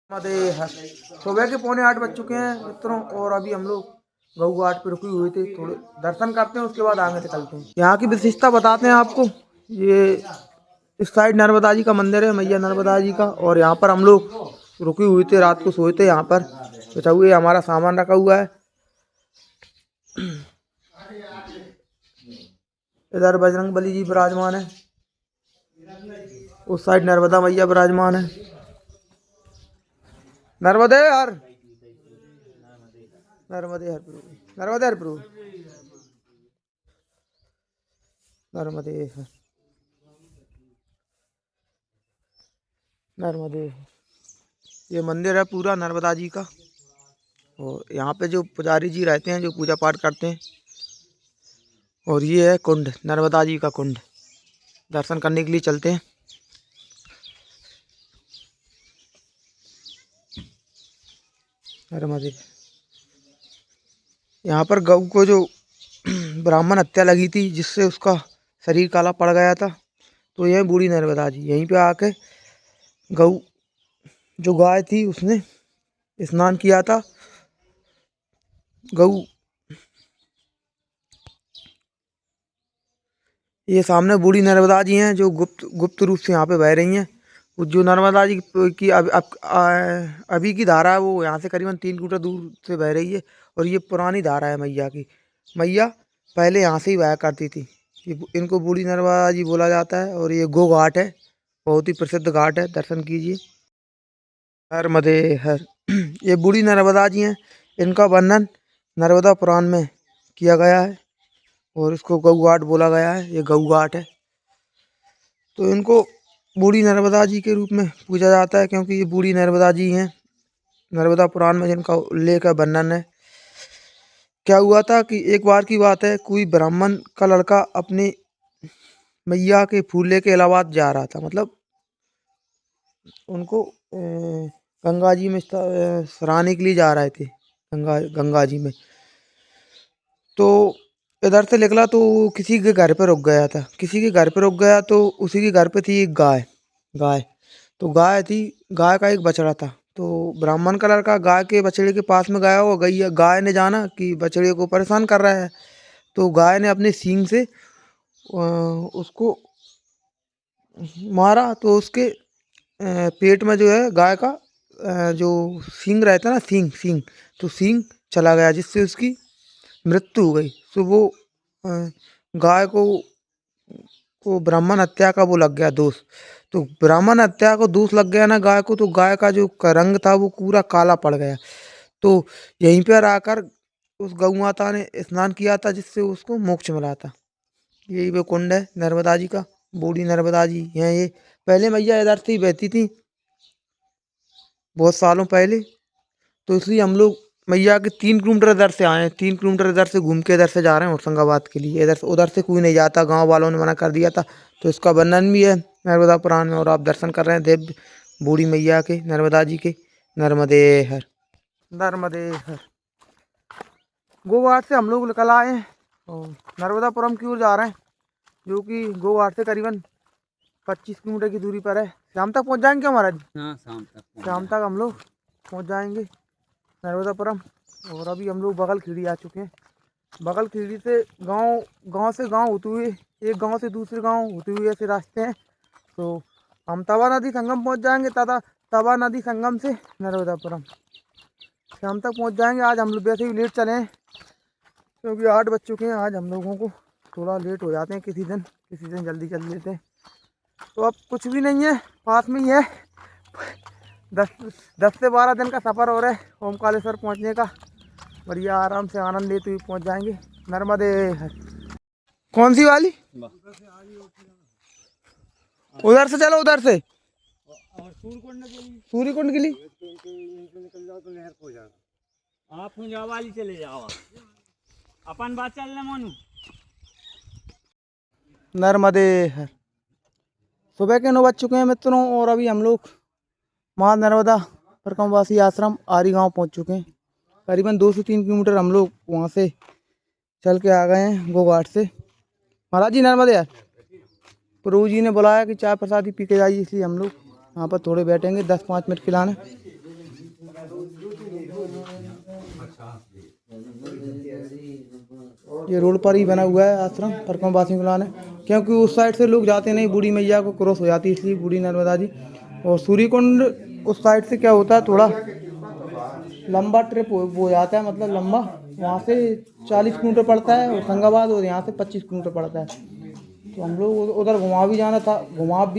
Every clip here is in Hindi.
सुबह के 7:45 बज चुके हैं मित्रों, और अभी हम लोग गऊ घाट पे रुके हुए थे। थोड़े दर्शन करते हैं, उसके बाद आगे निकलते हैं। यहाँ की विशेषता बताते हैं आपको। ये इस साइड नर्मदा जी का मंदिर है, मैया नर्मदा जी का, और यहाँ पर हम लोग रुके हुए थे, रात को सोए थे यहाँ पर। बचा हुए हमारा सामान रखा हुआ है। इधर बजरंग बली जी विराजमान है, उस साइड नर्मदा मैया विराजमान है। नर्मदे हर नर्मदे हर प्रभु, नर्मदे हर प्रभु, नर्मदे हर, नर्मदे। ये मंदिर है पूरा नर्मदा जी का, और यहाँ पे जो पुजारी जी रहते हैं जो पूजा पाठ करते हैं। और ये है कुंड, नर्मदा जी का कुंड। दर्शन करने के लिए चलते हैं। नर्मदे। यहाँ पर गऊ को जो ब्राह्मण हत्या लगी थी, जिससे उसका शरीर काला पड़ गया था, तो यह बूढ़ी नर्मदा जी यहीं पे आके गऊ जो गाय थी उसने स्नान किया था। गऊ ये सामने बूढ़ी नर्मदा जी हैं जो गुप्त रूप से यहाँ पे बह रही हैं। जो नर्मदा जी की अभी की धारा है, वो यहाँ से करीबन 3 किलोमीटर दूर से बह रही है। और ये पुरानी धारा है मैया की। मैया पहले यहाँ से ही बहा करती थी। इनको बूढ़ी नर्मदा जी बोला जाता है। और ये गो घाट है, बहुत ही प्रसिद्ध घाट है, दर्शन कीजिए। नर्मदे हर। ये बूढ़ी नर्मदा जी हैं, इनका वर्णन नर्मदा पुराण में किया गया है, और इसको गऊ घाट बोला गया है। ये गऊ घाट है, तो इनको बूढ़ी नर्मदा जी के रूप में पूजा जाता है, क्योंकि ये बूढ़ी नर्मदा जी हैं। नर्मदा पुराण में जिनका उल्लेख है, वर्णन है। क्या हुआ था कि एक बार की बात है, कोई ब्राह्मण का लड़का अपने मैया के फूल लेके इलाहाबाद जा रहा था। मतलब उनको गंगा जी में सराहने के लिए जा रहे थे, गंगा जी में। तो इधर से निकला तो किसी के घर पे रुक गया था। किसी के घर पे रुक गया तो उसी के घर पे थी एक गाय। गाय तो गाय थी, गाय का एक बछड़ा था। तो ब्राह्मण का लड़का गाय के बछड़े के पास में गया, वो गई। गाय ने जाना कि बछड़े को परेशान कर रहा है, तो गाय ने अपने सींग से उसको मारा। तो उसके पेट में जो है गाय का जो सींग रहता है ना, सींग सींग तो सींग चला गया, जिससे उसकी मृत्यु हो गई। तो वो गाय को ब्राह्मण हत्या का वो लग गया दोष। तो ब्राह्मण हत्या को दोष लग गया ना गाय को, तो गाय का जो रंग था वो पूरा काला पड़ गया। तो यहीं पर आकर उस गौ माता ने स्नान किया था, जिससे उसको मोक्ष मिला था। यही वो कुंड है नर्मदा जी का। बूढ़ी नर्मदा जी हैं ये। पहले मैया इधर से ही बहती थी, बहुत सालों पहले। तो इसलिए हम लोग मैया के 3 किलोमीटर इधर से आए हैं। 3 किलोमीटर इधर से घूम के इधर से जा रहे हैं होशंगाबाद के लिए। इधर से उधर से कोई नहीं जाता, गांव वालों ने मना कर दिया था। तो इसका वर्णन भी है नर्मदा पुराण में, और आप दर्शन कर रहे हैं देव बूढ़ी मैया के, नर्मदा जी के। नर्मदे हर, नर्मदे हर। गोघाट से हम लोग निकल आए हैं और नर्मदापुरम की ओर जा रहे हैं, जो कि गोघाट से करीबन 25 किलोमीटर की दूरी पर है। शाम तक पहुंच जाएंगे महाराज। हाँ, शाम तक हम लोग पहुंच जाएंगे नर्मदापुरम। और अभी हम लोग बगल खीरी आ चुके हैं। बगल खीरी से गांव से गांव होते हुए, एक गांव से दूसरे गांव होते हुए ऐसे रास्ते हैं। तो हम तवा नदी संगम पहुंच जाएंगे। तवा नदी संगम से नर्मदापुरम शाम तक पहुंच जाएंगे। आज हम लोग वैसे ही लेट चले हैं, क्योंकि 8 बज चुके हैं। आज हम लोगों को थोड़ा लेट हो जाते हैं, किसी दिन जल्दी चल लेते हैं। तो अब कुछ भी नहीं है, पास में ही है। 10 से 12 दिन का सफ़र हो रहा है ओमकालेश्वर पहुंचने का। बढ़िया आराम से आनंद लेते हुए पहुंच जाएंगे। नर्मदे हर। कौन सी वाली? उधर से चलो, उधर से सूर्यकुंड के लिए निकल जाओ तो नहर हो जाएगा। आप वाली चले जाओ, अपन बात चल रहे मानू। नर्मदे हर। सुबह के 9 बज चुके हैं मित्रों, और अभी हम लोग माँ नर्मदा परिक्रमवासी आश्रम आरी गांव पहुंच चुके हैं। करीबन 2 से 3 किलोमीटर हम लोग वहां से चल के आ गए हैं गोघाट से। महाराज जी नर्मदे यार, प्रभु जी ने बुलाया कि चाय प्रसादी पी के जाइए, इसलिए हम लोग यहाँ पर थोड़े बैठेंगे, 10-5 मिनट खिलाने। ये रोड पर ही बना हुआ है आश्रम परकम वासियों के लाने, क्योंकि उस साइड से लोग जाते नहीं, बूढ़ी मैया को क्रॉस हो जाती है इसलिए बूढ़ी नर्मदा जी। और सूर्यकुंड उस साइड से क्या होता है, थोड़ा लंबा ट्रिप हो जाता है, मतलब लंबा, वहाँ से 40 किलोमीटर पड़ता है होशंगाबाद, और यहाँ से 25 किलोमीटर पड़ता है। तो हम लोग उधर घुमाव भी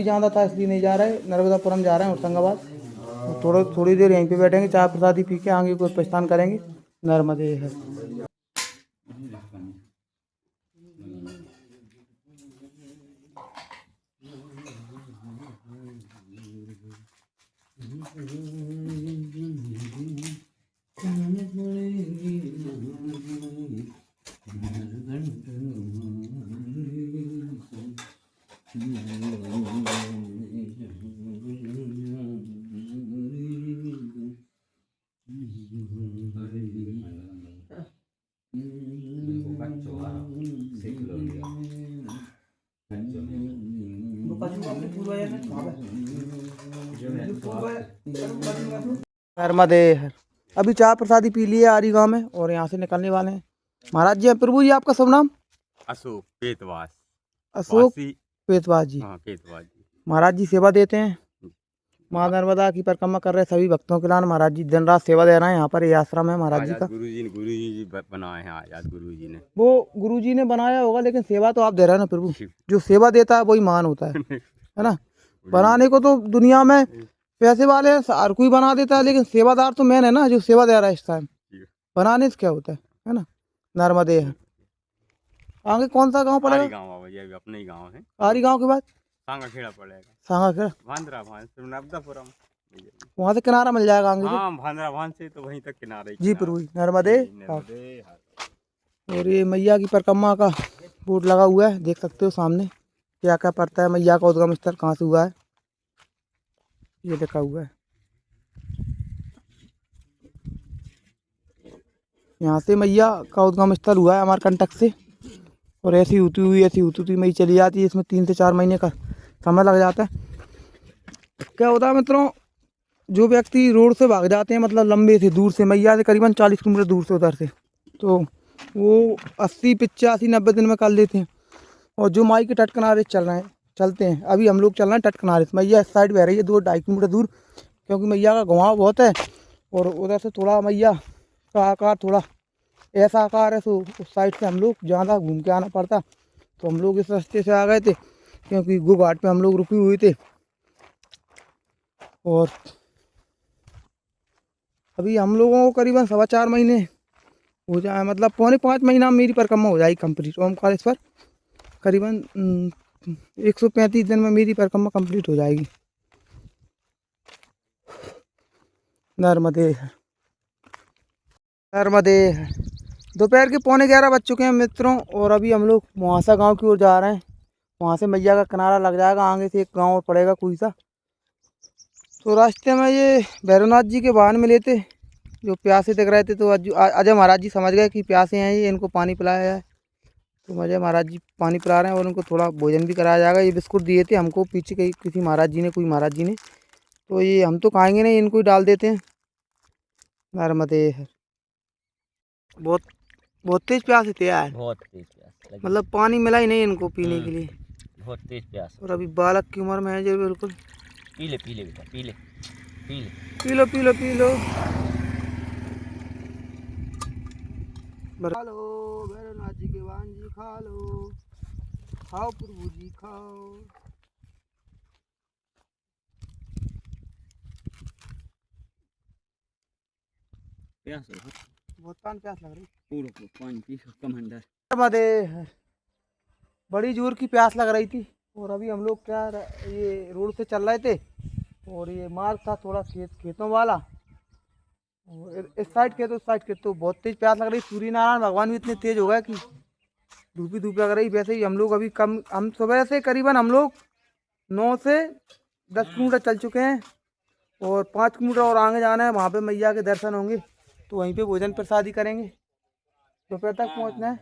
जाना था इसलिए नहीं जा रहे, नर्मदापुरम जा रहे हैं होशंगाबाद। तो थोड़ी देर यहीं पे बैठेंगे, चाय प्रसादी पी के आगे कोई प्रस्थान करेंगे। नर्मदे है। नर्मदे है। अभी चाय प्रसादी पी लिए आरी गांव में और यहाँ से निकलने वाले हैं। महाराज जी, प्रभु जी आपका शुभ नाम? अशोक पेतवास। अशोक वासी। पेतवास जी। हाँ पेतवास जी। महाराज जी सेवा देते हैं, माँ नर्मदा की परिक्रमा कर रहे सभी भक्तों के लिए। महाराज जी दिन रात सेवा दे रहे हैं। यहाँ पर ये आश्रम है महाराज जी का। गुरु जी बनाए हैं, आजाद गुरु जी ने। वो गुरु जी ने बनाया होगा, लेकिन सेवा तो आप दे रहे हैं ना प्रभु। जो सेवा देता है वही मान होता है ना। बनाने को तो दुनिया में पैसे वाले हर कोई बना देता है, लेकिन सेवादार तो मैन है ना, जो सेवा दे रहा है इस टाइम। बनाने से क्या होता है ना। नर्मदे है। आगे कौन सा गांव पड़ेगा? गाँव है, अपने ही गाँव है। आरी गांव के बाद सांगाखेड़ा पड़ेगा। सांगाखेड़ा, भांद्रा भान से नर्मदापुरम, वहाँ से किनारा मिल जाएगा आगे से। हाँ भांद्रा भान से तो वहीं तक किनारे जी प्रभु। नर्मदे। और ये मैया की परिक्रमा का बोर्ड लगा हुआ है, देख सकते हो सामने क्या क्या पड़ता है। मैया का उद्गम स्थल कहाँ से हुआ है ये लिखा हुआ है। यहाँ से मैया का उद्गम स्थल हुआ है अमरकंटक से, और ऐसी होती हुई मई चली जाती है। इसमें 3 से 4 महीने का समय लग जाता है। क्या होता है मित्रों, जो व्यक्ति रोड से भाग जाते हैं, मतलब लंबे से दूर से, मैया से करीबन 40 किलोमीटर दूर से उधर से, तो वो 80, 85, 90 दिन में कर लेते हैं। और जो माई के तट किनारे चलते हैं, अभी हम लोग चल रहे हैं तट किनारे से। मैया इस साइड बह रही है 2-2.5 किलोमीटर दूर, क्योंकि मैया का घुमाव बहुत है। और उधर से थोड़ा मैया का आकार थोड़ा ऐसा आकार है, तो उस साइड से हम लोग ज़्यादा घूम के आना पड़ता। तो हम लोग इस रास्ते से आ गए थे, क्योंकि गो घाट पे हम लोग रुके हुए थे। और अभी हम लोगों को करीबन 4.25 महीने हो जाए, मतलब 4.25 महीना में मेरी परिक्रमा हो जाएगी कंप्लीट। ओमकारेश्वर करीबन 135 दिन में मेरी परिक्रमा कंप्लीट हो जाएगी। नर्मदे नर्मदे। दोपहर के 11:15 बज चुके हैं मित्रों, और अभी हम लोग मुहासा गांव की ओर जा रहे हैं। वहाँ से मैया का किनारा लग जाएगा, आगे से एक गांव और पड़ेगा कोई सा। तो रास्ते में ये भैरवनाथ जी के वाहन मिले थे, जो प्यासे दिख रहे थे। तो अजय महाराज जी समझ गए कि प्यासे हैं ये, इनको पानी पिलाया जाए। तो अजय महाराज जी पानी पिला रहे हैं, और उनको थोड़ा भोजन भी कराया जाएगा। ये बिस्कुट दिए थे हमको पीछे किसी महाराज जी ने, कोई महाराज जी ने। तो ये हम तो खाएंगे नहीं, इनको ही डाल देते हैं। नर्मदे है। बहुत बहुत तेज प्यास थे यार, बहुत तेज प्यास लगी। मतलब पानी मिला ही नहीं इनको पीने के लिए। बहुत तेज प्यास। और अभी बालक की उम्र में है जो बिल्कुल। पी ले बेटा, पी ले। पी लो खा लो भैरवनाथ जी के वाहन जी, खा लो, खाओ प्रभु जी खाओ। प्यास बहुत प्यास लग रही। पूरा पानी पी कमंडर। नर्मदे। बड़ी जोर की प्यास लग रही थी। और अभी हम लोग ये रोड से चल रहे थे, और ये मार्ग था थोड़ा खेतों वाला, और इस साइड खेत उस साइड खेत। तो बहुत तेज प्यास लग रही। सूर्य नारायण भगवान भी इतने तेज हो गए कि धूप लग रही। वैसे ही हम लोग अभी हम सुबह से करीबन हम लोग 9 से 10 किलोमीटर चल चुके हैं, और 5 किलोमीटर और आगे जाना है। वहाँ पे मैया के दर्शन होंगे, तो वहीं पे भोजन प्रसादी करेंगे। दोपहर तक पहुँचना है।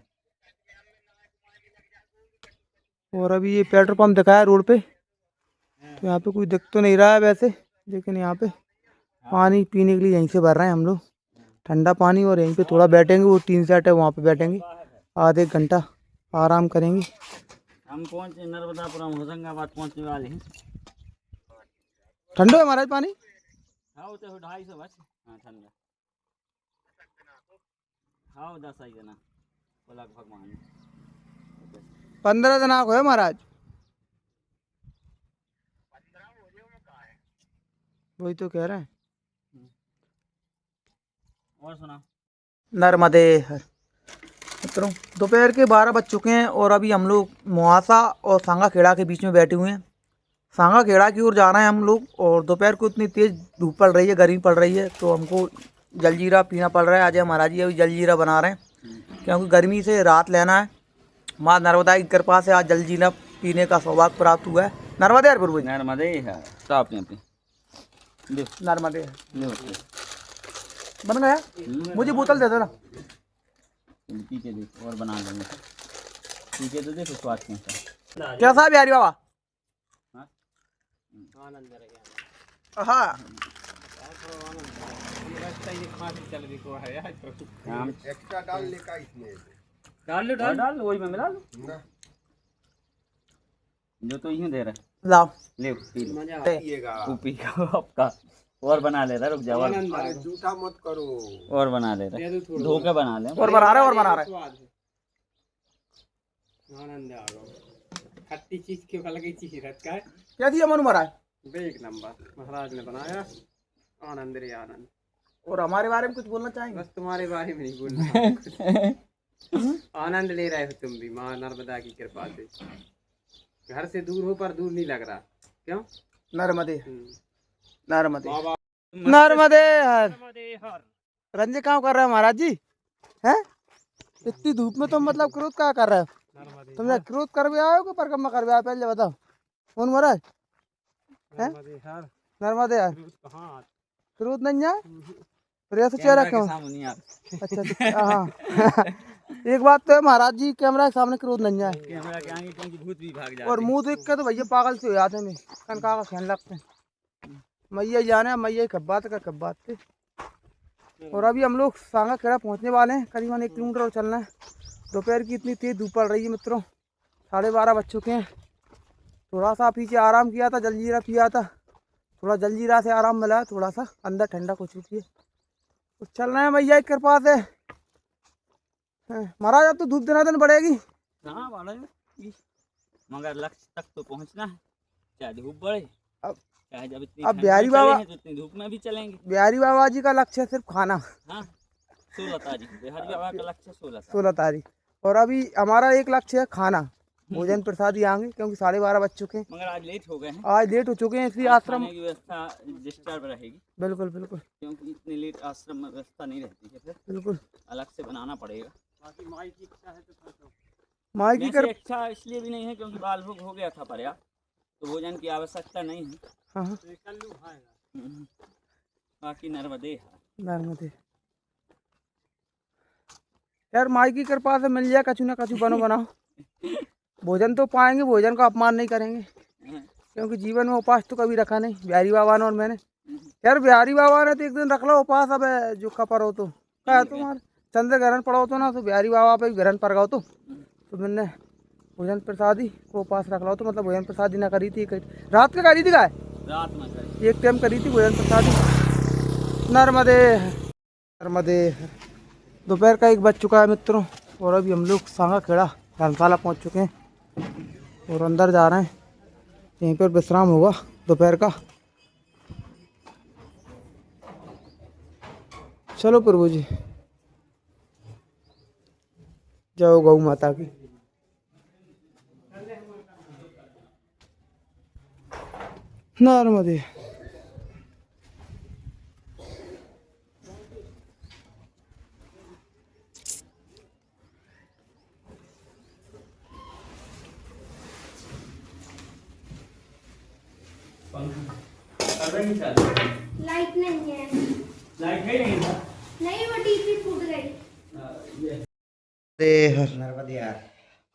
और अभी ये पेट्रोल पंप दिखाया रोड पे, तो यहाँ पे कोई दिख तो नहीं रहा है वैसे, लेकिन यहाँ पे पानी पीने के लिए यहीं से भर रहे हैं हम लोग, ठंडा पानी। और यहीं पे थोड़ा बैठेंगे, वो 3 सेट है वहाँ पे बैठेंगे। आधे एक घंटा आराम करेंगे। हम पहुँचे नर्मदापुरम होशंगाबाद पहुँचने वाले हैं। ठंडो है महाराज पानी? हाँ तो 250 बस। हाँ ठंडा। हाँ 10 आई जना बोला भगवान 15 दिनाक हो महाराज। वही तो कह रहे हैं। और सुना नर्मदे हर। मित्रों दोपहर के 12 बज चुके हैं और अभी हम लोग मुहासा और सांगा खेड़ा के बीच में बैठे हुए हैं। सांगा खेड़ा की ओर जा रहे हैं हम लोग और दोपहर को इतनी तेज़ धूप पड़ रही है, गर्मी पड़ रही है, तो हमको जलजीरा पीना पड़ रहा है। आज महाराज जी अभी जलजीरा बना रहे हैं क्योंकि गर्मी से राहत लेना है। माँ नर्मदा की कृपा से आज जलजीरा पीने का सौभाग्य प्राप्त हुआ है। नर्मदे हर प्रभु जी। नर्मदे है साफ यहाँ पे नर्मदे हर। ले बन गया? मुझे बोतल दे देना। पी के देख और बना लेंगे। पी के तो देखो स्वाद कैसा। कैसा है बिहारी बाबा? हाँ एक्स्ट्रा डालने का इसमें डाल लो वही में मिला लो जो तो यूं दे रहा लाओ ले पी लो पिएगा। तू पी का आपका और बना ले रहा रुक जा और अरे झूठा मत करो। और बना ले रहा धोखे बना ले और बना रहे और बना रहे। आनंद आ गया खट्टी चीज के अलग चीज रहता है। क्या दिया मनु महाराज? एक नंबर महाराज ने बनाया आनंद रे आनंद। और हमारे बारे में कुछ बोलना चाहेंगे? बस तुम्हारे बारे में नहीं बोलना आनंद ले रहे हो तुम भी माँ नर्मदा की कृपा से। घर से दूर हो पर दूर नहीं लग रहा क्यों? नर्मदे हम्म। नर्मदे नर्मदे हर। हर रंजे काम कर रहे हो महाराज जी? हैं इतनी धूप में तुम मतलब क्रोध क्या कर रहे हो? तुमने क्रोध कर भी आए हो कि परिक्रमा कर भी आए? पहले बताओ कौन महाराज? हैं नर्मदे हर। क्रोध नहीं है फिर ऐसे चेहरा क्यों? अच्छा अच्छा हाँ एक बात तो है महाराज जी कैमरा के सामने क्रोध नहीं है कैमरा के आगे क्योंकि भूत भी भाग जाते और मुंह देख के तो भैया पागल से हो जाते हैं। कनका का खेल लगते हैं। मैया जाने मैया कब बात का कब बात थे। और अभी हम लोग सांगा खेड़ा पहुंचने वाले हैं। करीबन 1 किलोमीटर और चलना है। दोपहर की इतनी तेज धूप पड़ रही है मित्रों। 12:30 बज चुके हैं। थोड़ा सा पीछे आराम किया था, जलजीरा पिया था, थोड़ा जलजीरा से आराम मिला, थोड़ा सा अंदर ठंडा हो चुकी है। तो चल रहे हैं भैया की कृपा से। महाराज अब तो धूप दिन दिन बढ़ेगी। कहाँ बढ़ेगी मगर लक्ष्य तक तो पहुँचना है चाहे धूप बढ़े। अब चाहे जब इतनी अब ठंड बिहारी में चले बाबा हैं तो इतनी धूप में भी चलेंगे। बिहारी बाबा जी का लक्ष्य है सिर्फ खाना। हाँ 16 तारीख बिहारी बाबा का लक्ष्य 16 16 तारीख। और अभी हमारा एक लक्ष्य है खाना, भोजन प्रसादी आएंगे क्योंकि 12:30 बज चुके हैं। मगर आज लेट हो गए हैं। आज लेट हो चुके हैं इसलिए आश्रम खाने की व्यवस्था डिस्टर्ब रहेगी बिल्कुल बिल्कुल क्योंकि इतनी लेट आश्रम में व्यवस्था नहीं रहती है। फिर बिल्कुल अलग से बनाना पड़ेगा। बाकी माई की इच्छा है तो माई की वैसे इच्छा इसलिए भी नहीं है क्योंकि बाल भोग हो गया था पर्याप्त तो भोजन की आवश्यकता नहीं है। हाँ हाँ कल्लू खाएगा। बाकी नर्मदे है नर्मदे यार माई की कृपा से मिल जाए कछु ना कछु बनो बनाओ। भोजन तो पाएंगे, भोजन का अपमान नहीं करेंगे क्योंकि जीवन में उपास तो कभी रखा नहीं बिहारी बाबा ने और मैंने। यार बिहारी बाबा ने तो एक दिन रख लो उपास। अब जो खपर हो तो क्या तुम्हारे चंद्र ग्रहण पड़ा हो तो ना तो बिहारी बाबा पे भी ग्रहण पड़ गया तो मैंने भोजन प्रसादी को उपास रख लो तो मतलब भोजन प्रसादी ना करी थी। रात में करी थी गाय रात में एक टाइम करी थी भोजन प्रसादी। नर्मदे नर्मदे दोपहर का 1 बज चुका है मित्रों और अभी हम लोग सांगा खेड़ा धर्मशाला पहुंच चुके हैं और अंदर जा रहे हैं। यहीं पर विश्राम होगा दोपहर का। चलो प्रभु जी जय गौ माता की। नर्मदे लाइट नहीं है। लाइट है नहीं था। नहीं वो टीवी फूट गई।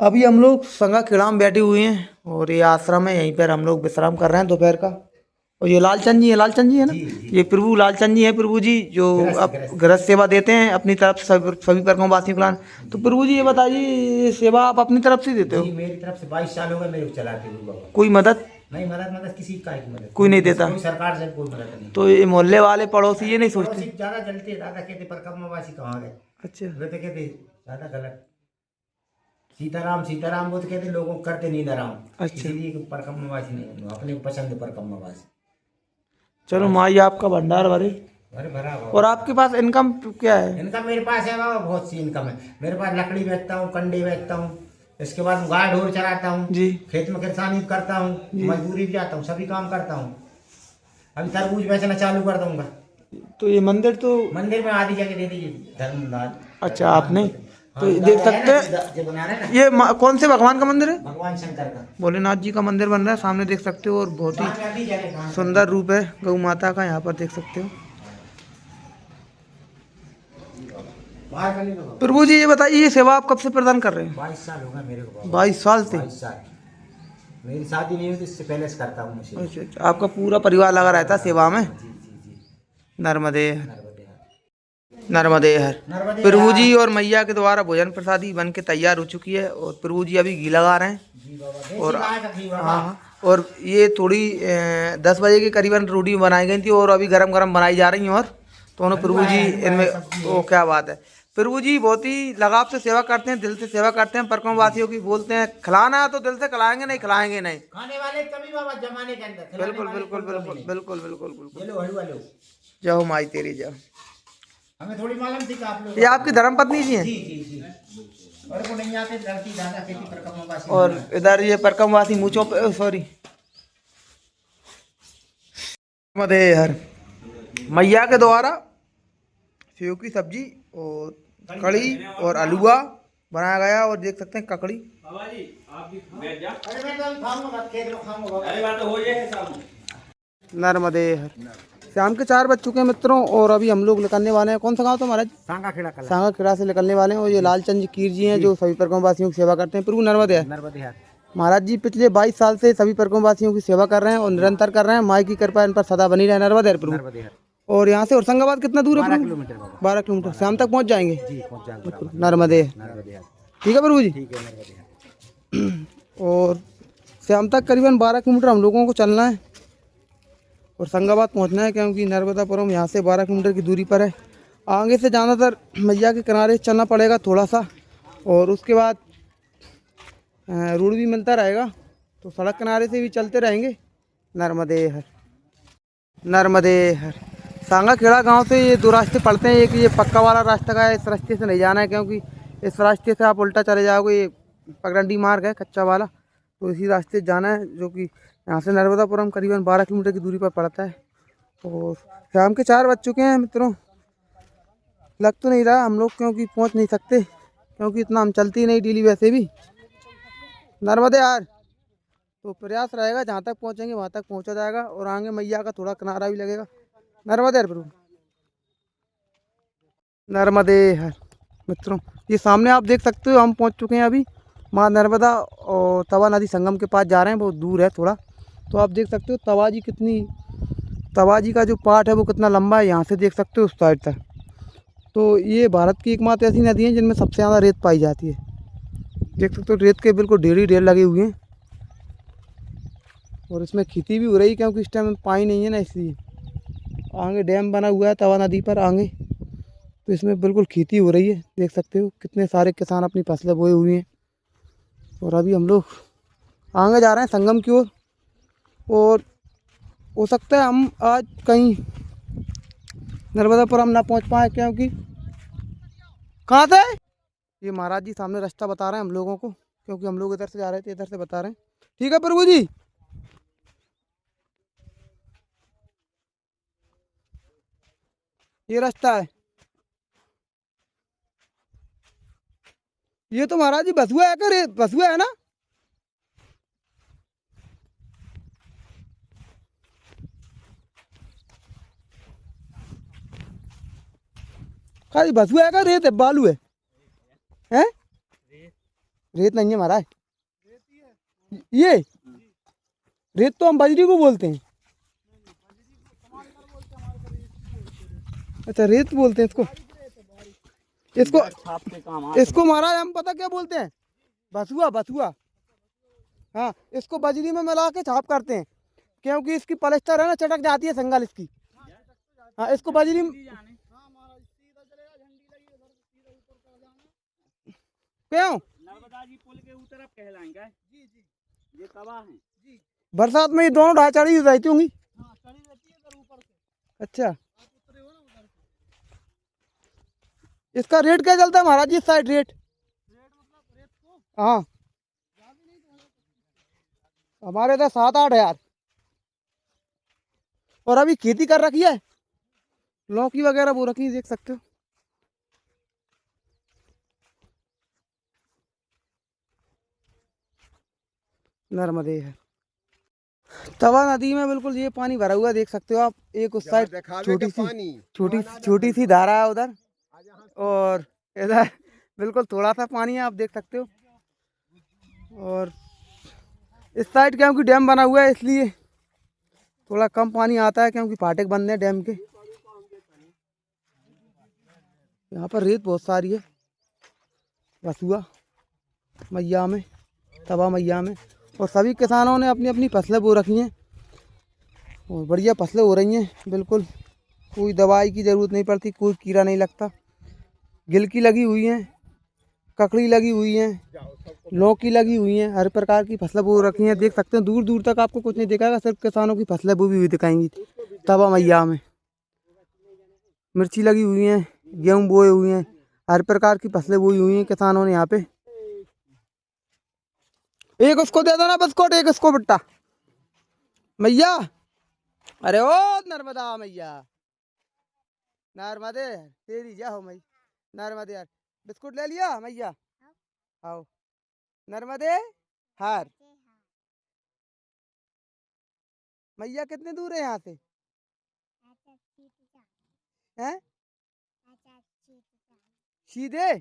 अभी हम लोग संगा खेड़ा में बैठे हुए हैं और ये आश्रम है। यहीं पर हम लोग विश्राम कर रहे हैं दोपहर का और ये लालचंद जी है, लालचंद जी है ना, ये प्रभु लालचंद जी हैं, प्रभु जी जो अब गृहस्थ सेवा देते हैं अपनी तरफ से सभी प्रकों वासियों को लान। तो प्रभु जी ये बताइए, ये सेवा आप अपनी तरफ से देते हो? जी मेरी तरफ से 22 साल हो गए मेरे को चलाते हुए बाबा। कोई मदद नहीं, मदद किसी का की मदद कोई नहीं देता? कोई सरकार से कोई मदद नहीं। तो ये मोहल्ले वाले पड़ोसी ये नहीं सोचते? पड़ोसी ज्यादा जलते हैं, दादा कहते परकम्मावासी कहाँ गए। अच्छा, वे तो कहते ज्यादा गलत, सीताराम सीताराम वो तो कहते लोगों को करते नहीं नाराम। अच्छा। इसीलिए परकम्मावासी नहीं, अपने को पसंद है परकम्मावासी। चलो माई आपका भंडार भरे। अरे भरा बाबा। और आपके पास इनकम क्या है? इनकम मेरे पास है बाबा, बहुत सी इनकम है मेरे पास। लकड़ी बेचता हूँ, कंडे बेचता हूँ, इसके बाद गाय ढोर चराता हूँ जी, खेत में किसानी करता हूँ, मजदूरी भी जाता हूँ, सभी काम करता हूँ। अभी तरबूज बेचना चालू कर दूंगा। तो ये मंदिर तो मंदिर में आधी जगह दे दीजिए धर्मदान। अच्छा आपने तो देख सकते हैं ये कौन से भगवान का मंदिर है? भगवान शंकर का भोलेनाथ जी का मंदिर बन रहा है, सामने देख सकते हो। और बहुत ही आधी जगह कहाँ से? सुंदर रूप है गौ माता का, यहाँ पर देख सकते हो। बाहर कर ली बाबा। प्रभु जी ये बताइए, ये सेवा आप कब से प्रदान कर रहे हैं? 22 साल हो गए मेरे को बाबा। 22 साल से? 22 साल। मेरी शादी नहीं हुई तो इससे पहले से करता हूँ मैं सेवा। अच्छा अच्छा, आपका पूरा परिवार लगा रहता है सेवा में? जी जी जी। नर्मदे नर्मदे हर। नर्मदे हर। नर्मदे प्रभु हर। जी और मैया के द्वारा भोजन प्रसादी बन के तैयार हो चुकी है, और प्रभु जी अभी घी लगा रहे हैं। जी बाबा। देसी और गाय का घी बाबा। हाँ, और ये थोड़ी 10 बजे के करीबन रोटी बनाई गई थी, और अभी गरम गरम बनाई जा रही हैं। और दोनों प्रभु जी इनमें, वो क्या बात है, प्रभु जी बहुत ही लगाव से सेवा करते हैं, दिल से सेवा करते हैं। परकों वासियों की बोलते हैं खिलाना है तो दिल से खिलाएंगे, नहीं खिलाएंगे नहीं। खाने वाले कभी बाबा जमाने के अंदर खिलाने बिल्कुल वाले बिल्कुल कोई कमी बिल्कुल नहीं। बिल्कुल बिल्कुल बिल्कुल। ये लो हलवा लो। जय माई तेरी जय। हमें थोड़ी मालूम थी कि आप लोग ये आपकी धर्मपत्नी जी हैं? जी जी जी। और को नहीं आते धरती दादा खेती परकम्मावासी। और इधर ये परकमवासी मूछों पे, सॉरी, मदे हर मैया के द्वारा सेव की सब्जी और कड़ी और हलवा बनाया गया। और देख सकते हैं ककड़ी। बाबा जी आप भी बैठ जा। अरे मैं तो खाऊंगा बात खेत में खाऊंगा बाबा। अरे बात तो हो जाए साहब। नर्मदे हर। शाम के 4 बज चुके हैं मित्रों, और अभी हम लोग निकलने वाले हैं। कौन सा गाँव तो महाराज? सांगा खेड़ा कला। सांगा खेड़ा से निकलने वाले हैं। और ये लालचंद जी कीर जी हैं जो सभी परकोंवासियों की सेवा करते हैं। प्रभु नर्मदे हर। नर्मदे हर। महाराज जी पिछले 22 साल से सभी परकोंवासियों की सेवा कर रहे हैं और निरंतर कर रहे हैं। माई की कृपा इन पर सदा बनी रहे। नर्मदे हर प्रभु। नर्मदे हर। और यहाँ से होशंगाबाद कितना दूर है 12 प्रभु? किलोमीटर बाबा। 12 किलोमीटर। शाम तक पहुँच जाएंगे? जी पहुंच जाएंगे। नर्मदे। नर्मदे हर। ठीक है प्रभु जी। ठीक है नर्मदे हर। और शाम तक करीबन 12 किलोमीटर हम लोगों को चलना है और होशंगाबाद पहुंचना है, क्योंकि नर्मदापुरम यहाँ से 12 किलोमीटर की दूरी पर है। आगे से ज़्यादातर मैया के किनारे चलना पड़ेगा थोड़ा सा, और उसके बाद रोड भी मिलता रहेगा, तो सड़क किनारे से भी चलते रहेंगे। नर्मदे हर। नर्मदे हर। सांगा खेड़ा गांव से ये 2 रास्ते पड़ते हैं। एक ये पक्का वाला रास्ता का है, इस रास्ते से नहीं जाना है, क्योंकि इस रास्ते से आप उल्टा चले जाओगे। ये पगडंडी मार्ग है कच्चा वाला, तो इसी रास्ते जाना है, जो कि यहाँ से नर्मदापुरम करीबन 12 किलोमीटर की दूरी पर पड़ता है। और शाम के 4 बज चुके हैं मित्रों। लग तो नहीं रहा हम लोग क्योंकि पहुँच नहीं सकते, क्योंकि इतना हम चलते ही नहीं डेली वैसे भी। नर्मदे यार, तो प्रयास रहेगा जहाँ तक पहुँचेंगे वहाँ तक पहुँचा जाएगा, और आगे मैया का थोड़ा किनारा भी लगेगा। नर्मदे हर प्रभु। नर्मदे हर। मित्रों ये सामने आप देख सकते हो, हम पहुँच चुके हैं अभी माँ नर्मदा और तवा नदी संगम के पास जा रहे हैं। बहुत दूर है थोड़ा, तो आप देख सकते हो तवा जी का जो पार्ट है वो कितना लंबा है, यहाँ से देख सकते हो उस साइड तक। तो ये भारत की एकमात्र ऐसी नदी है जिनमें सबसे ज़्यादा रेत पाई जाती है। देख सकते हो रेत के बिल्कुल ढेर ही ढेर लगे हुए हैं, और इसमें खेती भी हो रही है, क्योंकि इस टाइम पानी नहीं है ना, इसलिए। आगे डैम बना हुआ है तवा नदी पर आगे, तो इसमें बिल्कुल खेती हो रही है। देख सकते हो कितने सारे किसान अपनी फसलें बोए हुए हैं। और अभी हम लोग आगे जा रहे हैं संगम की ओर, और हो सकता है हम आज कहीं नर्मदापुरम ना पहुंच पाए, क्योंकि कहाँ थे ये महाराज जी सामने रास्ता बता रहे हैं हम लोगों को, क्योंकि हम लोग इधर से जा रहे थे, इधर से बता रहे हैं। ठीक है प्रभु जी। ये रास्ता है, ये तो महाराज जी बसुआ है क्या? बसुआ है ना? खाली बसुआ है क्या? रेत है बालू है? हैं? रेत नहीं है महाराज, ये रेत तो हम बजरी को बोलते हैं। अच्छा रेत बोलते हैं इसको। इसको छाप के काम इसको महाराज हम पता क्या बोलते हैं, बथुआ बथुआ। हाँ, इसको बजरी में मिला के छाप करते हैं, क्योंकि इसकी पलस्तर है ना चटक जाती है संगल इसकी। हाँ, इसको बजरी क्यों नर्मदा जी पुल के उस तरफ कहलाएंगे। जी जी ये तवा है जी। बरसात में ये दोनों ढाई चढ़ी रहती होंगी। हाँ चढ़ी रहती है इधर ऊपर से। अच्छा, इसका रेट क्या चलता है महाराज जी इस साइड रेट? मतलब रेत को हाँ, हमारे इधर 7-8 हज़ार। और अभी खेती कर रखी है, लौकी वगैरह वो रखी है, देख सकते हो। नर्मदे है। तवा नदी में बिल्कुल ये पानी भरा हुआ है, देख सकते हो आप। एक उस साइड छोटी सी धारा है उधर, और इधर बिल्कुल थोड़ा सा पानी है, आप देख सकते हो। और इस साइड क्योंकि डैम बना हुआ है इसलिए थोड़ा कम पानी आता है, क्योंकि फाटक बंद है डैम के। यहाँ पर रेत बहुत सारी है, बसुआ मैया में, तवा मैया में। और सभी किसानों ने अपनी अपनी फसलें बो रखी हैं, और बढ़िया फसलें हो रही हैं। बिल्कुल कोई दवाई की ज़रूरत नहीं पड़ती, कोई कीड़ा नहीं लगता। गिलकी लगी हुई हैं, ककड़ी लगी हुई हैं, लौकी लगी हुई हैं, हर प्रकार की फसलें बो रखी हैं। देख सकते हैं दूर दूर तक आपको कुछ नहीं दिखाएगा, सिर्फ किसानों की फसलें बोई हुई दिखाएंगी तवा मैया में। मिर्ची लगी हुई हैं, गेहूँ बोए हुए हैं, हर प्रकार की फसलें बोई हुई हैं किसानों ने यहाँ पे। एक उसको दे दो ना बिस्कुट, एक इसको बिट्टा मैया। अरे ओ नर्मदा मैया, नर्मदे तेरी जा हो मई, नर्मदे यार। बिस्कुट ले लिया मैया, आओ नर्मदे हार। मैया कितने दूर है यहाँ से? हैं सीधे?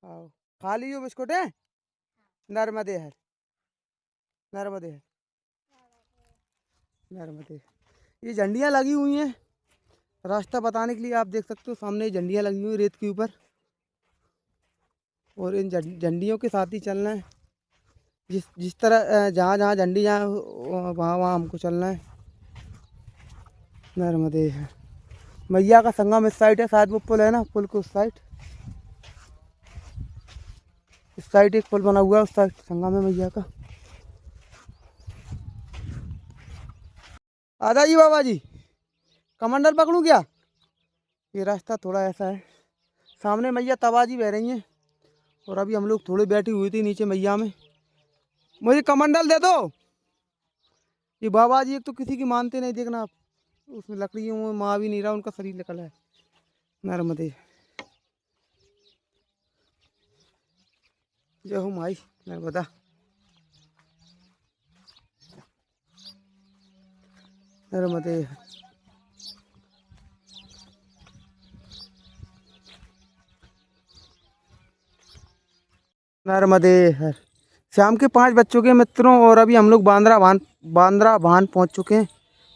आओ खा लियो बिस्कुट है। नर्मदे हर, नर्मदे हर, नर्मदे। ये झंडियाँ लगी हुई हैं रास्ता बताने के लिए, आप देख सकते हो सामने झंडियाँ लगी हुई रेत के ऊपर। और इन झंडियों के साथ ही चलना है, जिस तरह जहाँ जहाँ झंडी जहाँ वहाँ वहाँ हमको चलना है। नर्मदे है। मैया का संगम इस साइड है, शायद वो पुल है ना, पुल के उस साइड, इस साइड एक पुल बना हुआ है, उस साइड संगम है मैया का। आ जाइए बाबा जी, कमंडल पकड़ूँ क्या? ये रास्ता थोड़ा ऐसा है। सामने मैया तवा जी बह रही हैं, और अभी हम लोग थोड़े बैठी हुई थी नीचे मैया में। मुझे कमंडल दे दो। ये बाबा जी एक तो किसी की मानते नहीं, देखना आप, उसमें लकड़ियों में माँ भी नहीं रहा, उनका शरीर निकला है। नर्मदे जय हो माई नर्मदा। नर्मदे नर्मदे हर। शाम के 5 बज चुके हैं मित्रों, और अभी हम लोग बांद्रा भान पहुंच चुके हैं।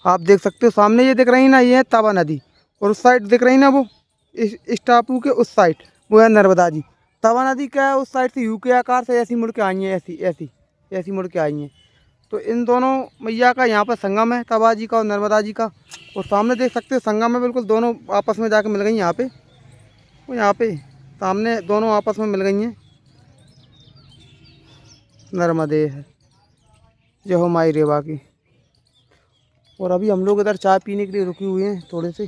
आप देख सकते हो सामने ये दिख रही ना, ये है तवा नदी, और उस साइड दिख रही ना वो इस टापू के उस साइड वो है नर्मदा जी। तवा नदी क्या है, उस साइड से यू के आकार से ऐसी मुड़ के आई हैं, ऐसी मुड़ के आई हैं। तो इन दोनों मैया का यहाँ पर संगम है, तवा जी का और नर्मदा जी का। और सामने देख सकते हो संगम में बिल्कुल दोनों आपस में जाके मिल गई यहाँ पे, वो यहाँ पे सामने दोनों आपस में मिल गई हैं। नर्मदे है, जय हो माई रेवा की। और अभी हम लोग इधर चाय पीने के लिए रुके हुए हैं थोड़े से।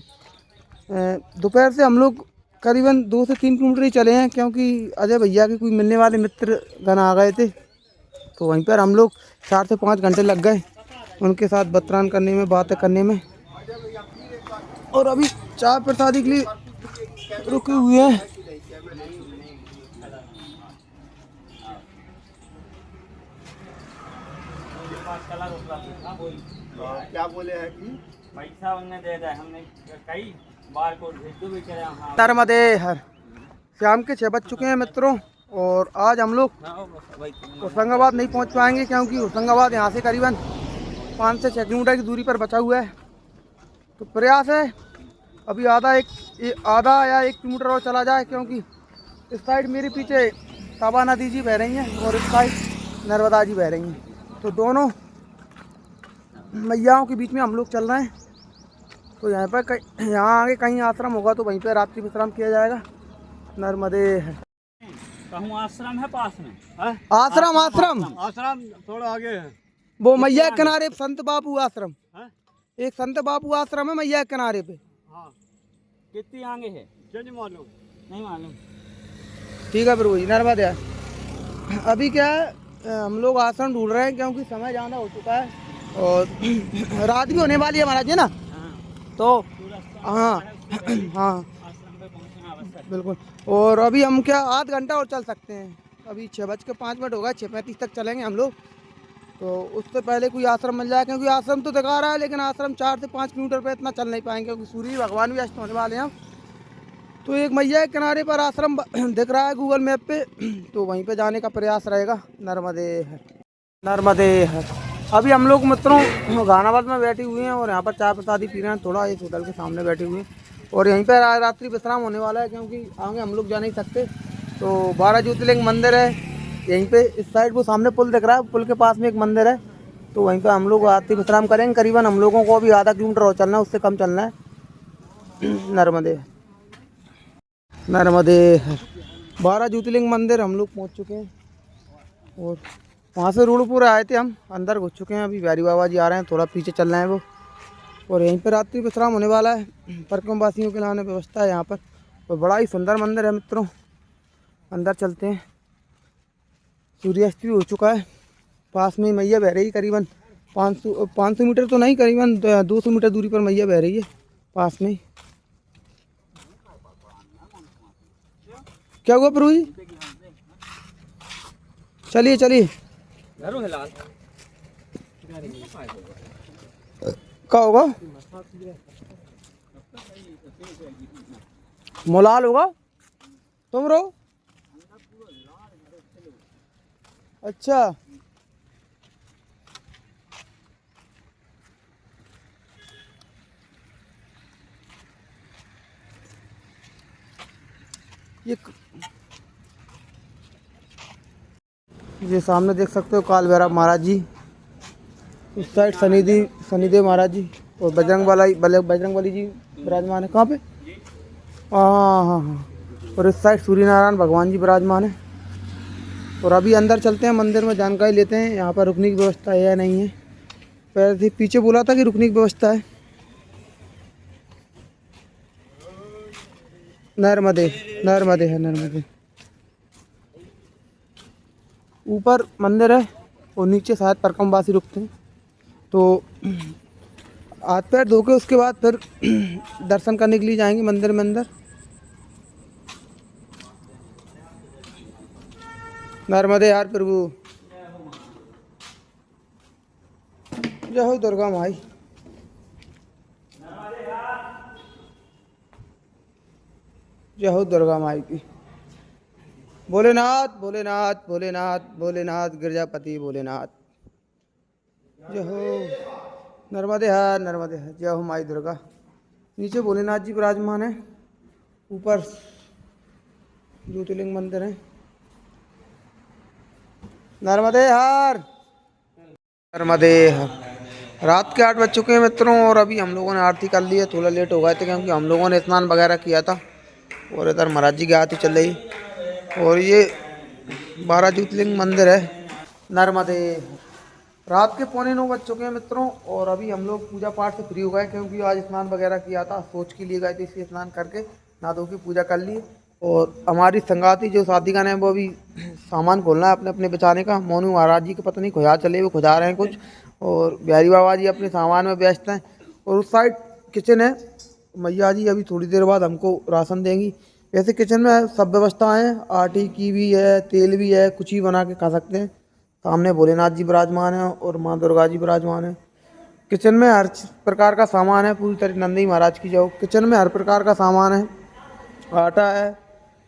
दोपहर से हम लोग करीबन 2 से 3 किलोमीटर ही चले हैं, क्योंकि अजय भैया के कोई मिलने वाले मित्र गण आ गए थे, तो वहीं पर हम लोग 4 से 5 घंटे लग गए उनके साथ बतरान करने में, बातें करने में। और अभी चाय प्रसादी के लिए रुके हुए हैं। क्या बोले हैं कि पैसा उनने दे दिया, हमने कई बार को भेज दो भी करे। हाँ नर्मदे हर। शाम के 6 बज चुके हैं मित्रों, और आज हम लोग होशंगाबाद नहीं पहुंच पाएंगे, क्योंकि होशंगाबाद यहाँ से करीबन 5 से 6 किलोमीटर की दूरी पर बचा हुआ है। तो प्रयास है अभी आधा या 1 किलोमीटर और चला जाए, क्योंकि इस साइड मेरे पीछे तवा नदी जी बह रही हैं और इस साइड नर्मदा जी बह रही हैं। तो दोनों मैयाओं के बीच में हम लोग चल रहे हैं। तो यहाँ पर यहाँ आगे कहीं आश्रम होगा तो वहीं पर रात्रि विश्राम किया जाएगा। नर्मदे कहूँ आश्रम है पास में है? आश्रम आश्रम थोड़ा आगे है। वो मैया के किनारे संत बापू आश्रम, है? एक संत बापू आश्रम है मैया के किनारे पे। हाँ, कितनी आगे है? नहीं मालूम। नहीं मालूम। ठीक है प्रभु जी, नर्मदे। अभी क्या है, हम लोग आश्रम ढूंढ रहे हैं क्योंकि समय ज़्यादा हो चुका है और रात भी होने वाली है महाराज जी ना। तो हाँ हाँ आश्रम पे पहुँचना आवश्यक। बिल्कुल। और अभी हम क्या आध घंटा और चल सकते हैं। अभी 6:05 होगा, 6:35 तक चलेंगे हम लोग। तो उससे पहले कोई आश्रम मिल जाए, क्योंकि आश्रम तो दिखा रहा है लेकिन आश्रम 4 से 5 किलोमीटर पे इतना चल नहीं पाएंगे, क्योंकि सूर्य भगवान भी अस्त होने वाले हैं। तो एक मैया के किनारे पर आश्रम दिख रहा है गूगल मैप पे, तो वहीं पे जाने का प्रयास रहेगा। नर्मदे है, नर्मदे है। अभी हम लोग मित्रों घानाबाद में बैठे हुए हैं और यहाँ पर चाय प्रसादी पी रहे हैं, थोड़ा इस होटल के सामने बैठे हुए हैं और यहीं पर रात्रि विश्राम होने वाला है, क्योंकि आगे हम लोग जा नहीं सकते। तो 12 ज्योतिर्लिंग मंदिर है यहीं पे, इस साइड वो सामने पुल दिख रहा है, पुल के पास में एक मंदिर है, तो वहीं पर हम लोग रात्रि विश्राम करेंगे। करीबन हम लोगों को अभी आधा किलोमीटर और चलना है, उससे कम चलना है। नर्मदे नर्मदे 12 ज्योतिर्लिंग मंदिर हम लोग पहुंच चुके हैं और वहाँ से रोड पूरे आए थे, हम अंदर घुस चुके हैं। अभी बिहारी बाबा जी आ रहे हैं, थोड़ा पीछे चल रहे हैं वो, और यहीं पर रात्रि विश्राम होने वाला है। परिक्रम वासियों के लाने व्यवस्था है यहाँ पर, और बड़ा ही सुंदर मंदिर है मित्रों। अंदर चलते हैं। सूर्यास्त भी हो चुका है, पास में मैया बह रही है। करीबन 500 मीटर तो नहीं, करीबन 200 मीटर दूरी पर मैया बह रही है पास में। क्या हुआ प्रभु जी? चलिए चलिए। क्या होगा? मोलाल होगा तुम रो। अच्छा ये सामने देख सकते हो काल भैरव महाराज जी, उस साइड शनिदेव महाराज जी और बजरंग बली जी विराजमान है। कहाँ पे? हाँ हाँ हाँ। और इस साइड सूर्य नारायण भगवान जी विराजमान है। और अभी अंदर चलते हैं, मंदिर में जानकारी लेते हैं यहाँ पर रुकने की व्यवस्था है या नहीं है। पहले पीछे बोला था कि रुकने की व्यवस्था है। नर्मदे नर्मदे है, नर्मदे। ऊपर मंदिर है और नीचे शायद परिक्रमवासी रुकते हैं। तो हाथ पैर धो के उसके बाद फिर दर्शन करने के लिए जाएंगे मंदिर में अंदर। नर्मदे यार प्रभु, जय हो दुर्गा माई। जय हो दुर्गा माई की। भोलेनाथ भोलेनाथ भोलेनाथ भोलेनाथ गिरजापति भोलेनाथ। जय हो नर्मदे है, नर्मदे है। जय हो माई दुर्गा। नीचे भोलेनाथ जी विराजमान है, ऊपर ज्योतिर्लिंग मंदिर है। नर्मदे हर, नर्मदे हर। रात के 8 बज चुके हैं मित्रों और अभी हम लोगों ने आरती कर ली है। थोड़ा लेट हो गए थे क्योंकि हम लोगों ने स्नान वगैरह किया था और इधर महाराज जी की आरती चल रही। और ये 12 ज्योतिर्लिंग मंदिर है, नर्मदे। रात के 8:45 बज चुके हैं मित्रों और अभी हम लोग पूजा पाठ से फ्री हो गए, क्योंकि आज स्नान वगैरह किया था, सोच के लिए गए थे, इसलिए स्नान करके नहा धो के पूजा कर ली। और हमारी संगाती जो शादी का है वो अभी सामान खोलना है अपने अपने बचाने का। मोनू महाराज जी के पता नहीं खुजा चले, वो खुजा रहे हैं कुछ, और बिहारी बाबा जी अपने सामान में व्यस्त हैं। और उस साइड किचन है, मैया जी अभी थोड़ी देर बाद हमको राशन देंगी। वैसे किचन में सब व्यवस्थाएँ हैं, आटे की भी है, तेल भी है, कुछ ही बना के खा सकते हैं। सामने भोलेनाथ जी विराजमान है और माँ दुर्गा जी विराजमान है। किचन में हर प्रकार का सामान है, पूरी तरह नंदी महाराज की जाओ। किचन में हर प्रकार का सामान है, आटा है,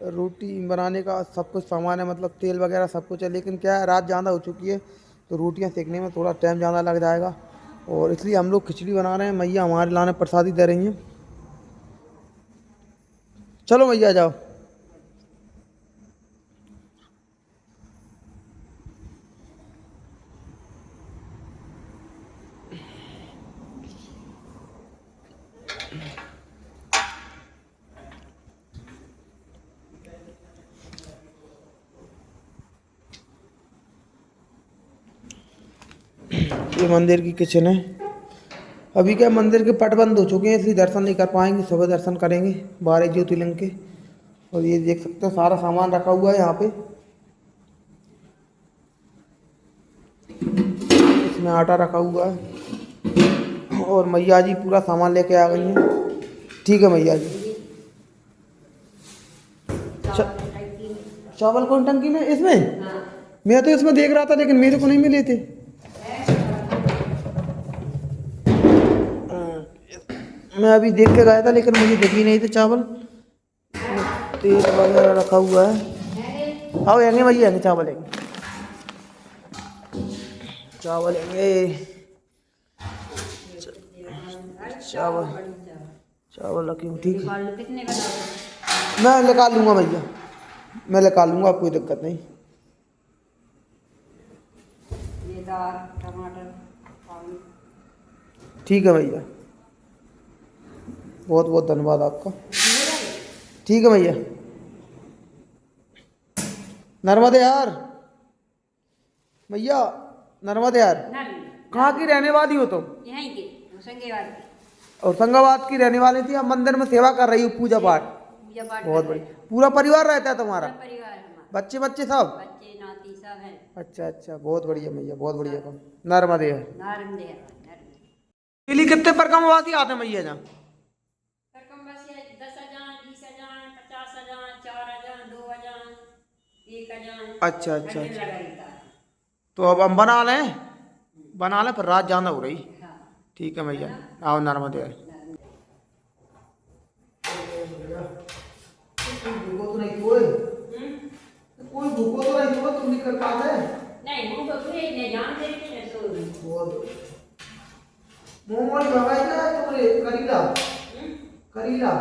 रोटी बनाने का सब कुछ सामान है, मतलब तेल वगैरह सब कुछ है। लेकिन क्या है, रात ज़्यादा हो चुकी है तो रोटियां सेकने में थोड़ा टाइम ज़्यादा लग जाएगा और इसलिए हम लोग खिचड़ी बना रहे हैं। मैया हमारे लाने प्रसादी दे रही हैं। चलो भैया जाओ। ये मंदिर की किचन है। अभी क्या मंदिर के पट बंद हो चुके हैं इसलिए दर्शन नहीं कर पाएंगे, सुबह दर्शन करेंगे 12 ज्योतिर्लिंग के। और ये देख सकते हैं सारा सामान रखा हुआ है यहाँ पे। इसमें आटा रखा हुआ है और मैया जी पूरा सामान लेके आ गई हैं। ठीक है मैया जी। चावल कौन टंकी में? इसमें मैं तो इसमें देख रहा था लेकिन मेरे को नहीं मिले थे। मैं अभी देख के गया था लेकिन मुझे दिखी नहीं थे चावल। तेल वगैरह रखा हुआ है। आओ आएंगे भैया, आएंगे चावल लेंगे, चावल लेंगे, चावल चावल रखी हूँ। ठीक है मैं निकाल लूँगा भैया, मैं निकाल लूँगा, आप कोई दिक्कत नहीं। ठीक है भैया, बहुत बहुत धन्यवाद आपका। ठीक है भैया। नर्मदे यार भैया, नर्मदे यार कहाँ की रहने वाली हो तुम? यहीं के होशंगाबाद के। और होशंगाबाद की रहने वाली थी, अब मंदिर में सेवा कर रही हूँ, पूजा पाठ। पूजा पाठ बहुत बढ़िया। पूरा परिवार रहता है तुम्हारा? परिवार हमारा, बच्चे बच्चे सब? बच्चे नाती सब हैं। अच्छा अच्छा, बहुत बढ़िया भैया, बहुत बढ़िया काम। नर्मदे यार। नारंदे दिल्ली कितने परकमवासी आते हैं भैया जहाँ? 10,000, 20,000, 50,000, 4,000, 2,000, 1,000। अच्छा अच्छा अच्छा। तो अब हम बना लें फिर रात जाना हो रही। ठीक है भैया, आओ नर्मदे यार। कोई भूखो तो नहीं हुआ, तुम निकल पाते? नहीं वो तो इतने जान देते हैं तो बहुत मोमोज भगाई क्या तुमने? करीला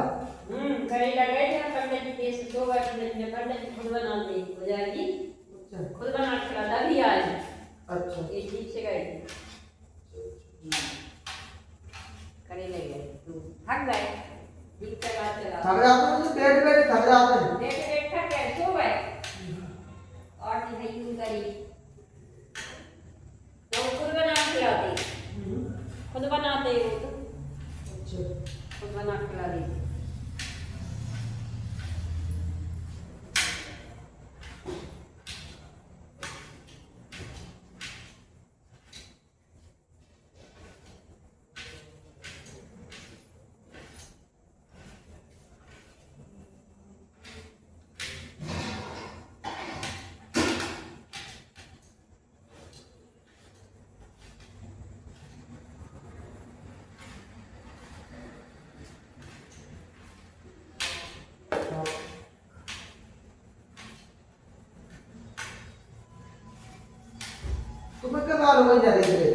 करेला गए थे पंडित जी के 2 बार पंडित जी खुद बनाते हो जाएगी, खुद बना के खिलाता भी आज। अच्छा ये ठीक से गए थे, करेले गए तो थक गए, ठीक से बात चला थक जाते हैं, पेट थक जाते हैं। पेट थक गए, सो गए और नहीं करी तो खुद बना के खिलाते, खुद बनाते हो तो खुद बना के खिला देते। तुम्हें क्या साल हो जा रही थे?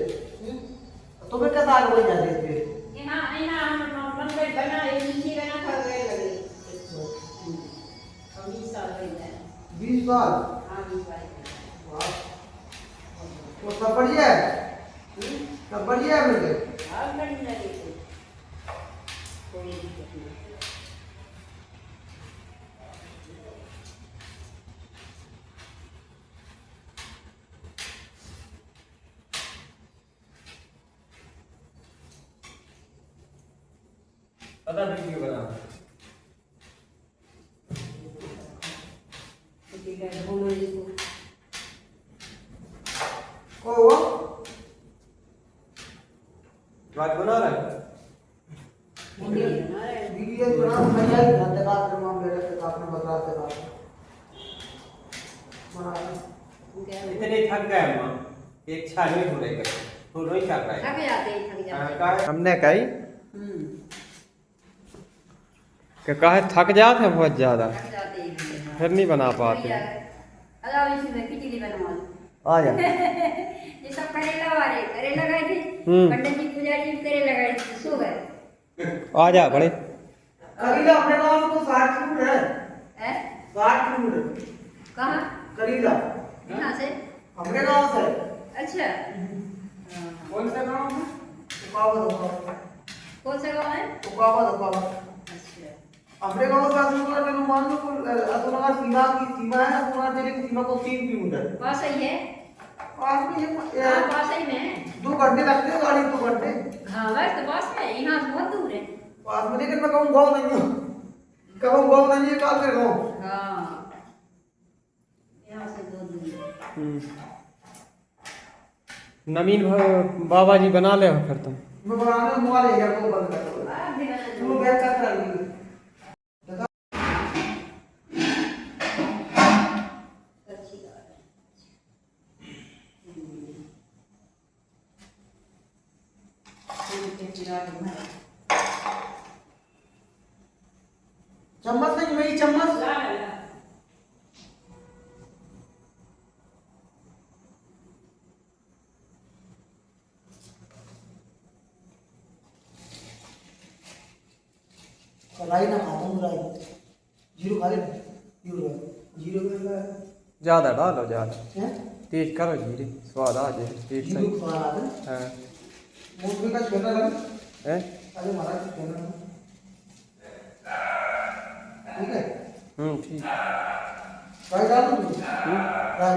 तुम्हें क्या साल हो जा रही थे? यहाँ हम मंदिर बना नीचे बना था गए लगे 20 साल हो गए। 20 साल? हाँ 20 साल। वाह, तो सब बढ़िया है? सब बढ़िया है मुझे? हाँ बढ़िया लगे थे, कोई दिक्कत नहीं। पता वीडियो बना बात बना रहा है। वीडियो बना भैया ही घर तक आकर मां मेरे तक आपने बताते बात बना इतने थक गए मां, एक छा नहीं हो रही कर तो नहीं कर रहा है। थक जाते हैं। हमने कही कि कहे थक जाते हैं बहुत ज्यादा, थक जाते हैं फिर नहीं बना पाते। अलावा इसमें खिचड़ी बनवा लो। आ जा ये सब करेला वाले करेला गए थे, पंडित जी पुजारी जी करेला गए थे, सो गए। आ जा बड़े करीला अपने गांव में कोई 60 किलोमीटर है, है 60 किलोमीटर कहाँ करीला, यहाँ से हमरे गांव से। अच्छा कौन सा गांव है? उकावत। कौन सा गाँव है उकावत। अच्छा हमरे गांव से अतुलनगर के मान लो अतुलनगर सीमा की सीमा है, अतुलनगर जिले की सीमा को 3 किलोमीटर। पास ही है पास में ये हाँ पास ही में है 2 घंटे लगते हैं गाड़ी, 2 घंटे हाँ बस तो पास में यहाँ से बहुत दूर है पास में। लेकिन मैं कहूँ गाँव नहीं हूँ, कहूँ गाँव नहीं है, काल कर गाँव। हाँ यहाँ से बहुत दूर है नवीन बाबा जी बना ले फिर तुम। मैं बनाने मोबाइल है यार, वो बंद कर दो। आप भी बना तुम बैठ कर कर लीजिए। अच्छी बात है चम्मच नहीं, मेरी चम्मच। ला ला ला राई ना खाता हूँ, राई जीरो खा ले, जीरो जीरो में ज्यादा डालो, ज्यादा है तेज करो जीरे, स्वाद आ जाए पेट जीरो सही। खा रहा है। हाँ मूंगफली का छेना लगा, है अरे महाराज छेना लगा। ठीक है, ठीक। राई डाल दूँ, राई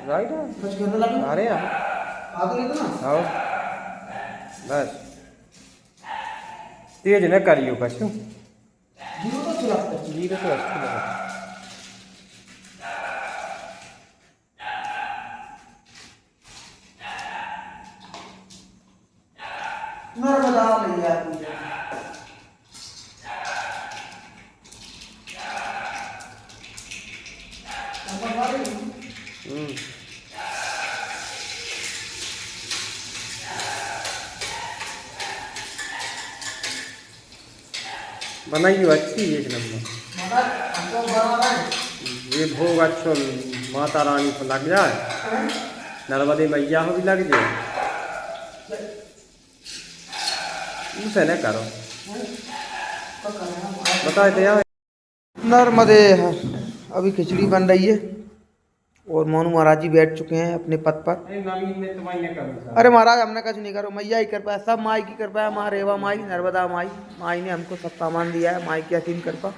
राइट कुछ छेना लगा, अरे यार खा तो लेते ना। आओ बस तेज न करियो कछु, जीरो तो अच्छा लगता है। जीरे तो अच्छा लगा। नर्मदा मैया की जय। बनाइयो अच्छी एक नंबर। महाराज हमको बना रहा है। ये भोग अच्छो माता रानी को लग जाए, हैं? नर्मदे मैया को भी लग जाए, उसे न करो बताए थे यार। नर्मदे हर। अभी खिचड़ी बन रही है और मोनू महाराज जी बैठ चुके हैं अपने पद पर। नवीन ने तुम्हारी न करो। अरे महाराज हमने कुछ नहीं करो, मैया ही कृपा है, सब माई की कृपा है। माँ रेवा माई, नर्मदा माई, माई ने हमको सब सामान दिया है, माई की असीम कृपा।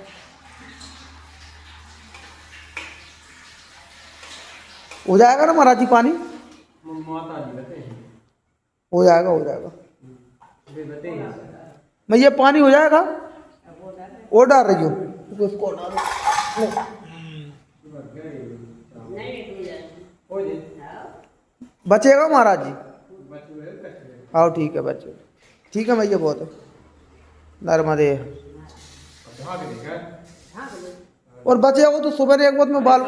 हो जाएगा ना महाराज जी पानी? माता जी बते हैं, हो जाएगा, हो जाएगा वे बते हैं। मैया, पानी हो जाएगा। और डाल रही हो उसको डालो। नहीं टूट जाए हो जाए बचेगा महाराज जी? बच्चों है कच्चे। आओ ठीक है बच्चे, ठीक है भैया, बहुत है। नर्मदे। भाग देगा और बचे हो तो सुबह एक बात में बाल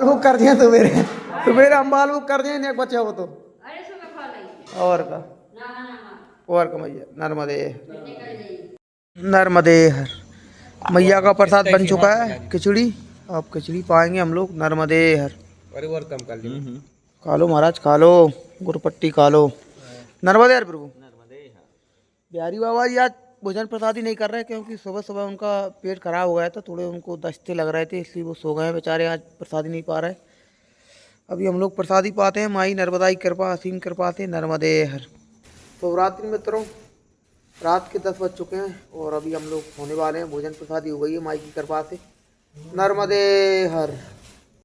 बुक कर दिए सवेरे, सवेरे हम बाल बुक कर दिए, एक बचे हो तो। अरे सुबह खा ली और का ना ना ना और का भैया। नर्मदे निकल जाइए नर्मदे हर। मैया का प्रसाद बन चुका है खिचड़ी, अब खिचड़ी पाएंगे हम लोग। नर्मदे हर। अरे और कम कर लियो। खा लो महाराज, खा लो, गुरपट्टी खा लो। नर्मदे हर प्रभु। बिहारी बाबा जी आज भोजन प्रसादी नहीं कर रहे, क्योंकि सुबह सुबह उनका पेट खराब हो गया था, थोड़े उनको दस्ते लग रहे थे, इसलिए वो सो गए हैं बेचारे, आज प्रसादी नहीं पा रहे। अभी हम लोग प्रसादी पाते हैं माई नर्मदा की कृपा, असीम कृपा से। नर्मदे हर। तो रात्रि मित्रों, रात के 10 बज चुके हैं और अभी हम लोग होने वाले हैं, भोजन प्रसादी हो गई है माई की कृपा से। नर्मदे हर।